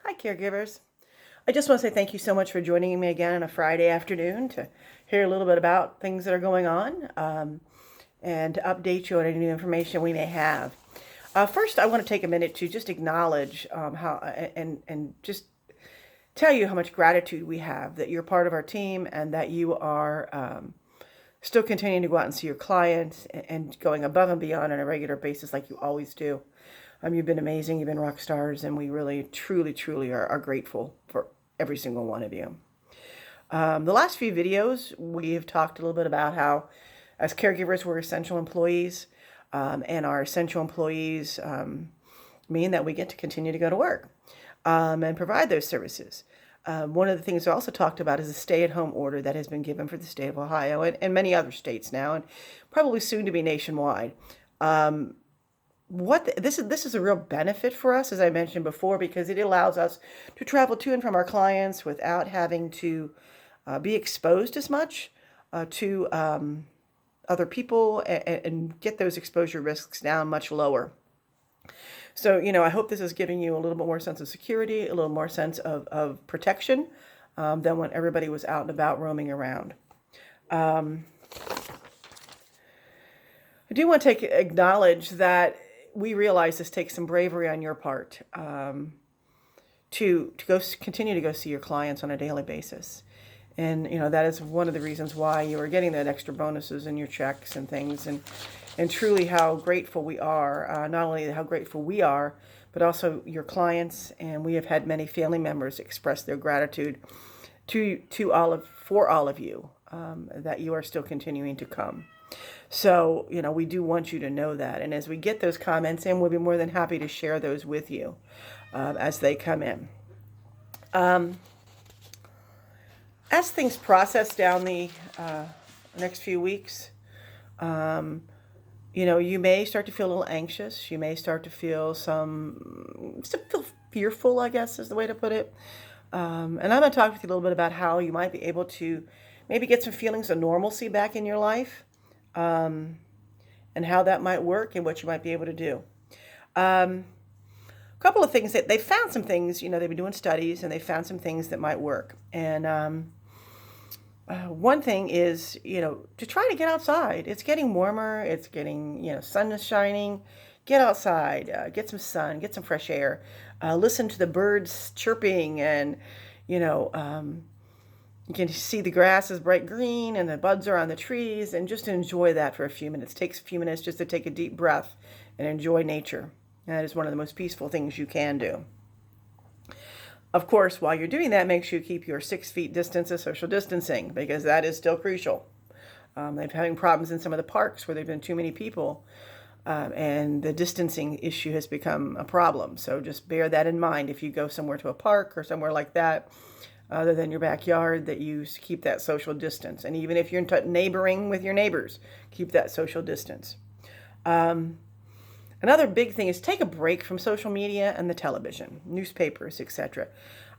Hi, caregivers. I just want to say thank you so much for joining me again on a Friday afternoon to hear a little bit about things that are going on and to update you on any new information we may have. First, I want to take a minute to just acknowledge how and just tell you how much gratitude we have that you're part of our team and that you are still continuing to go out and see your clients and going above and beyond on a regular basis like you always do. You've been amazing. You've been rock stars, and we really, truly, truly are grateful for every single one of you. The last few videos, we have talked a little bit about how, as caregivers, we're essential employees, and our essential employees mean that we get to continue to go to work and provide those services. One of the things I also talked about is a stay-at-home order that has been given for the state of Ohio and many other states now, and probably soon to be nationwide. This is a real benefit for us, as I mentioned before, because it allows us to travel to and from our clients without having to be exposed as much to other people and get those exposure risks down much lower. So, I hope this is giving you a little bit more sense of security, a little more sense of protection than when everybody was out and about roaming around. I do want to acknowledge that we realize this takes some bravery on your part to continue to go see your clients on a daily basis. And, that is one of the reasons why you are getting that extra bonuses in your checks and things. And truly how grateful we are, not only how grateful we are, but also your clients. And we have had many family members express their gratitude for all of you, that you are still continuing to come. So, we do want you to know that. And as we get those comments in, we'll be more than happy to share those with you as they come in. As things process down the next few weeks, you may start to feel a little anxious. You may start to feel fearful, I guess is the way to put it. And I'm going to talk with you a little bit about how you might be able to maybe get some feelings of normalcy back in your life. And how that might work and what you might be able to do. A couple of things that they found some things, they've been doing studies and they found some things that might work. And one thing is, to try to get outside. It's getting warmer. It's getting, sun is shining. Get outside, get some sun, get some fresh air, listen to the birds chirping and, you can see the grass is bright green and the buds are on the trees, and just enjoy that for a few minutes. It takes a few minutes just to take a deep breath and enjoy nature. That is one of the most peaceful things you can do. Of course, while you're doing that, make sure you keep your 6 feet distance of social distancing, because that is still crucial. They're having problems in some of the parks where there have been too many people, and the distancing issue has become a problem. So just bear that in mind if you go somewhere to a park or somewhere like that, other than your backyard, that you keep that social distance. And even if you're neighboring with your neighbors, keep that social distance. Another big thing is take a break from social media and the television, newspapers, etc.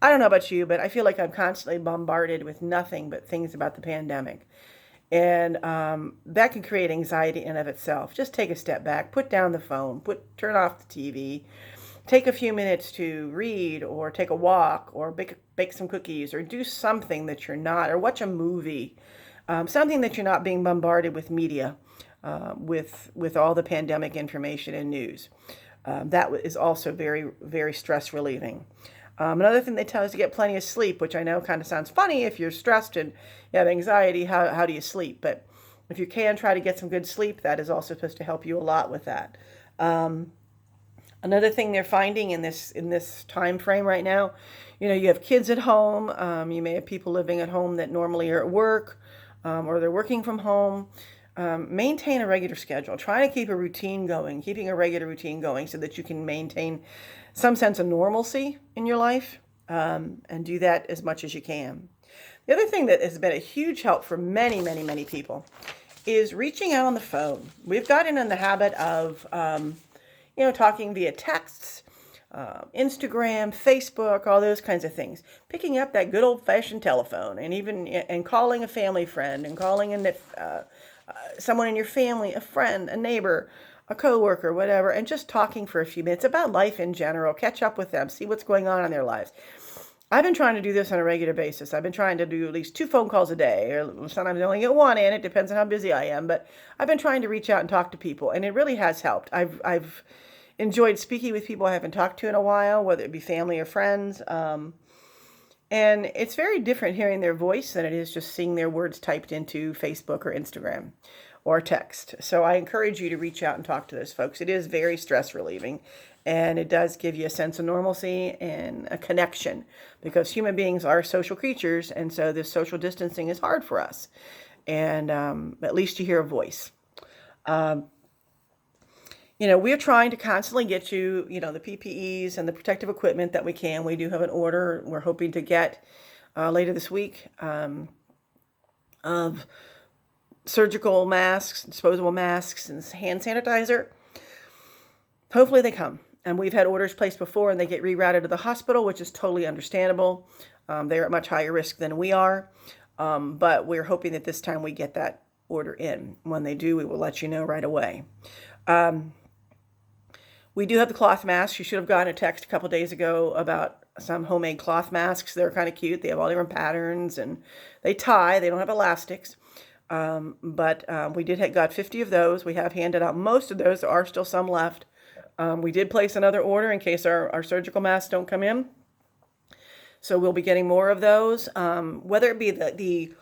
I don't know about you, but I feel like I'm constantly bombarded with nothing but things about the pandemic. And that can create anxiety in and of itself. Just take a step back, put down the phone, turn off the TV, take a few minutes to read or take a walk or bake some cookies or do something that you're not, or watch a movie, something that you're not being bombarded with media, with all the pandemic information and news. That is also very, very stress relieving. Another thing they tell us to get plenty of sleep, which I know kind of sounds funny if you're stressed and you have anxiety. How do you sleep? But if you can try to get some good sleep, that is also supposed to help you a lot with that. Another thing they're finding in this time frame right now, you have kids at home. You may have people living at home that normally are at work, or they're working from home. Maintain a regular schedule. Try to keep a routine going, keeping a regular routine going so that you can maintain some sense of normalcy in your life, and do that as much as you can. The other thing that has been a huge help for many, many, many people is reaching out on the phone. We've gotten in the habit of, talking via texts, Instagram, Facebook, all those kinds of things. Picking up that good old-fashioned telephone and calling a family friend and calling someone in your family, a friend, a neighbor, a coworker, whatever, and just talking for a few minutes about life in general, catch up with them, see what's going on in their lives. I've been trying to do this on a regular basis. I've been trying to do at least 2 phone calls a day, or sometimes I only get one in. It depends on how busy I am, but I've been trying to reach out and talk to people, and it really has helped. I've enjoyed speaking with people I haven't talked to in a while, whether it be family or friends. And it's very different hearing their voice than it is just seeing their words typed into Facebook or Instagram or text. So I encourage you to reach out and talk to those folks. It is very stress relieving, and it does give you a sense of normalcy and a connection, because human beings are social creatures, and so this social distancing is hard for us. And at least you hear a voice. We're trying to constantly get you, the PPEs and the protective equipment that we can. We do have an order we're hoping to get later this week of surgical masks, disposable masks, and hand sanitizer. Hopefully they come. And we've had orders placed before and they get rerouted to the hospital, which is totally understandable. They're at much higher risk than we are. But we're hoping that this time we get that order in. When they do, we will let you know right away. We do have the cloth masks. You should have gotten a text a couple days ago about some homemade cloth masks. They're kind of cute. They have all different patterns and they tie. They don't have elastics. But we got 50 of those. We have handed out most of those. There are still some left. We did place another order in case our surgical masks don't come in. So we'll be getting more of those. Whether it be the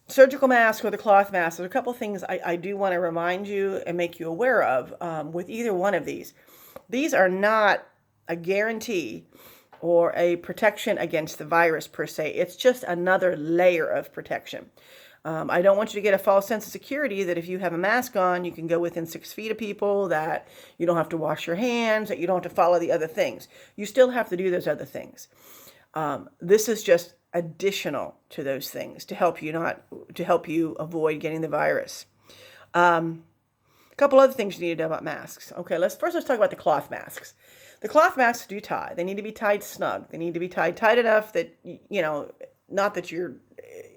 surgical mask or the cloth mask, there's a couple things I do want to remind you and make you aware of with either one of these. These are not a guarantee or a protection against the virus per se. It's just another layer of protection. I don't want you to get a false sense of security that if you have a mask on, you can go within 6 feet of people, that you don't have to wash your hands, that you don't have to follow the other things. You still have to do those other things. This is just additional to those things to help you avoid getting the virus. A couple other things you need to know about masks. Okay, let's talk about the cloth masks. The cloth masks do tie. They need to be tied snug. They need to be tied tight enough that, not that you're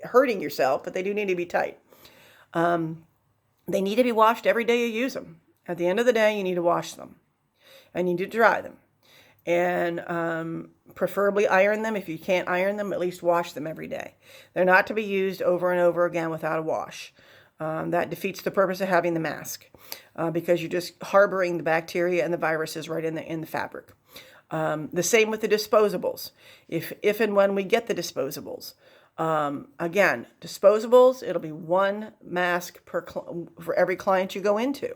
hurting yourself, but they do need to be tight. They need to be washed every day you use them. At the end of the day, you need to wash them and you need to dry them. And preferably iron them. If you can't iron them, at least wash them every day. They're not to be used over and over again without a wash. That defeats the purpose of having the mask because you're just harboring the bacteria and the viruses right in the fabric. The same with the disposables. If and when we get the disposables, again, disposables, it'll be one mask for every client you go into.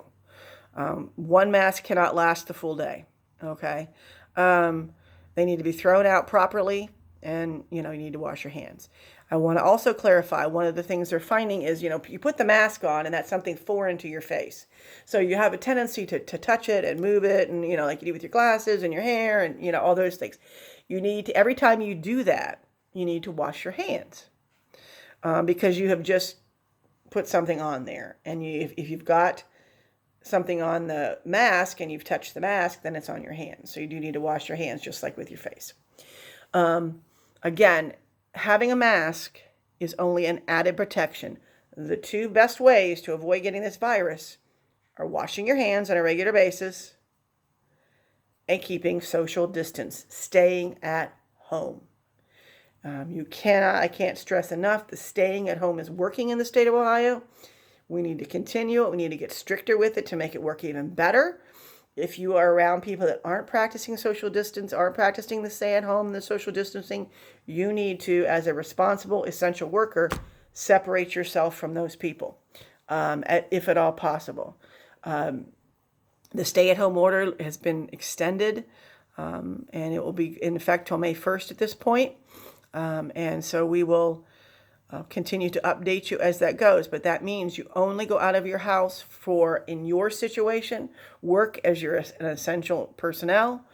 One mask cannot last the full day. Okay. They need to be thrown out properly, and, you need to wash your hands. I want to also clarify, one of the things they're finding is, you put the mask on and that's something foreign to your face. So you have a tendency to touch it and move it, and, like you do with your glasses and your hair and, all those things. You need to, every time you do that, you need to wash your hands because you have just put something on there. And if you've got something on the mask and you've touched the mask, then it's on your hands. So you do need to wash your hands just like with your face. Again, having a mask is only an added protection. The 2 best ways to avoid getting this virus are washing your hands on a regular basis and keeping social distance, staying at home. I can't stress enough, the staying at home is working in the state of Ohio. We need to continue it. We need to get stricter with it to make it work even better. If you are around people that aren't practicing social distance, aren't practicing the stay at home, the social distancing, you need to, as a responsible essential worker, separate yourself from those people, if at all possible. The stay at home order has been extended, and it will be in effect till May 1st at this point. And so we will continue to update you as that goes, but that means you only go out of your house for, in your situation, work as you're an essential personnel,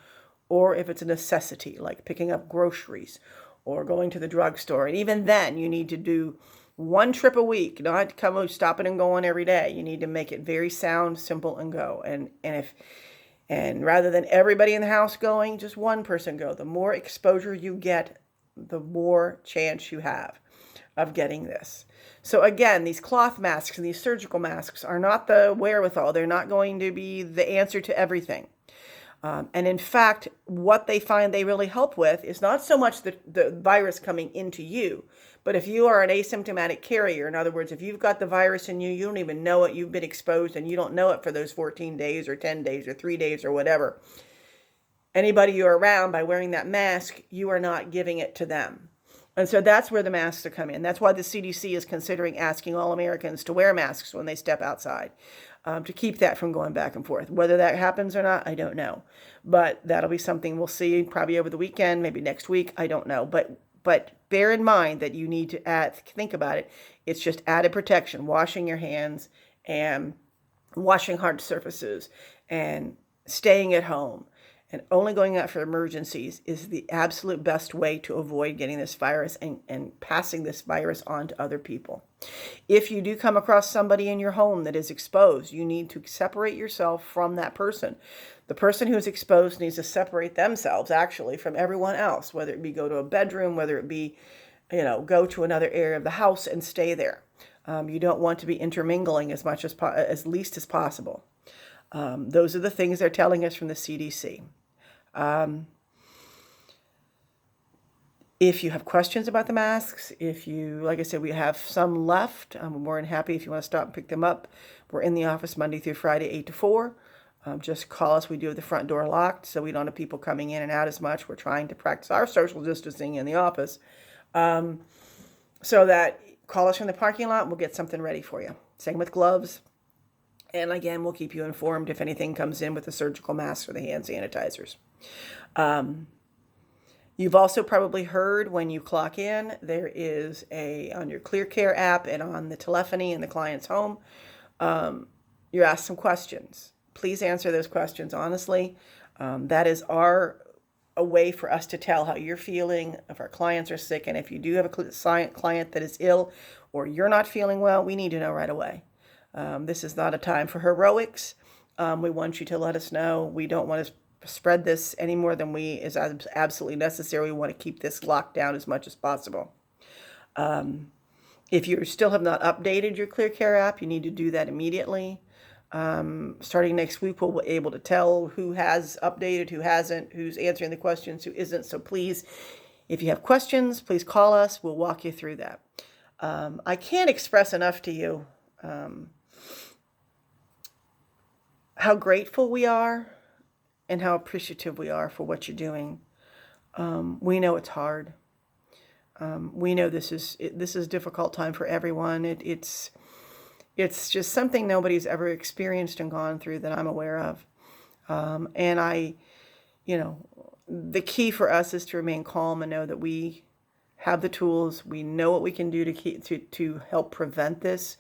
or if it's a necessity, like picking up groceries or going to the drugstore. And even then, you need to do 1 trip a week, not come stopping and going every day. You need to make it very sound, simple, and go. And rather than everybody in the house going, just one person go. The more exposure you get, the more chance you have. of getting this. So again, these cloth masks and these surgical masks are not the wherewithal. They're not going to be the answer to everything. And in fact, what they find they really help with is not so much the virus coming into you, but if you are an asymptomatic carrier, in other words, if you've got the virus in you, you don't even know it, you've been exposed and you don't know it for those 14 days or 10 days or 3 days or whatever. Anybody you're around, by wearing that mask, you are not giving it to them. And so that's where the masks are coming in. That's why the CDC is considering asking all Americans to wear masks when they step outside, to keep that from going back and forth. Whether that happens or not, I don't know. But that'll be something we'll see probably over the weekend, maybe next week. I don't know. But bear in mind that you need to think about it. It's just added protection, washing your hands and washing hard surfaces and staying at home. And only going out for emergencies is the absolute best way to avoid getting this virus and passing this virus on to other people. If you do come across somebody in your home that is exposed, you need to separate yourself from that person. The person who is exposed needs to separate themselves actually from everyone else, whether it be go to a bedroom, whether it be, go to another area of the house and stay there. You don't want to be intermingling as much as least as possible. Those are the things they're telling us from the CDC. If you have questions about the masks, like I said, we have some left. I'm more than happy if you want to stop and pick them up. We're in the office Monday through Friday, 8 to 4. Just call us. We do have the front door locked, so we don't have people coming in and out as much. We're trying to practice our social distancing in the office. So that call us from the parking lot. We'll get something ready for you. Same with gloves. And again, we'll keep you informed if anything comes in with the surgical masks or the hand sanitizers. You've also probably heard when you clock in, there is on your ClearCare app and on the telephony in the client's home, you're asked some questions. Please answer those questions honestly. That is a way for us to tell how you're feeling, if our clients are sick, and if you do have a client that is ill or you're not feeling well, we need to know right away. This is not a time for heroics. We want you to let us know. We don't want to spread this any more than is absolutely necessary. We want to keep this locked down as much as possible. If you still have not updated your ClearCare app, you need to do that immediately. Starting next week, we'll be able to tell who has updated, who hasn't, who's answering the questions, who isn't. So please, if you have questions, please call us. We'll walk you through that. I can't express enough to you how grateful we are and how appreciative we are for what you're doing. We know it's hard. We know this is a difficult time for everyone. It's just something nobody's ever experienced and gone through that I'm aware of. And the key for us is to remain calm and know that we have the tools. We know what we can do to help prevent this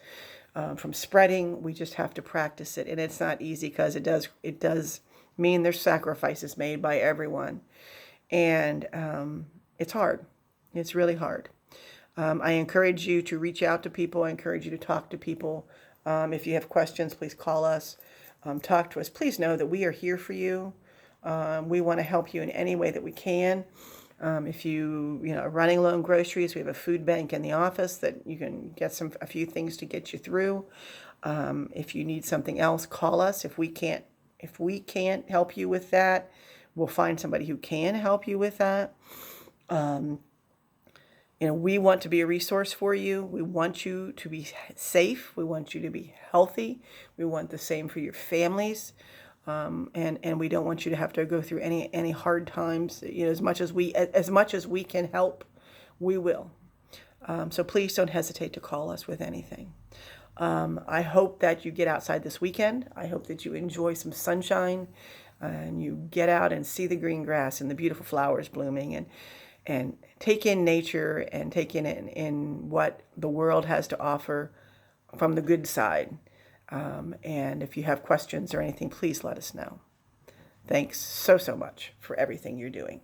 from spreading. We just have to practice it, and it's not easy because it does mean there's sacrifices made by everyone, and it's hard. It's really hard. I encourage you to reach out to people. I encourage you to talk to people. If you have questions, please call us. Talk to us. Please know that we are here for you. We want to help you in any way that we can. If you are running low on groceries, we have a food bank in the office that you can get a few things to get you through. If you need something else, call us. If we can't help you with that, we'll find somebody who can help you with that. We want to be a resource for you. We want you to be safe. We want you to be healthy. We want the same for your families. And we don't want you to have to go through any hard times. As much as we can help, we will. So please don't hesitate to call us with anything. I hope that you get outside this weekend. I hope that you enjoy some sunshine and you get out and see the green grass and the beautiful flowers blooming and take in nature and take in what the world has to offer from the good side. And if you have questions or anything, please let us know. Thanks so much for everything you're doing.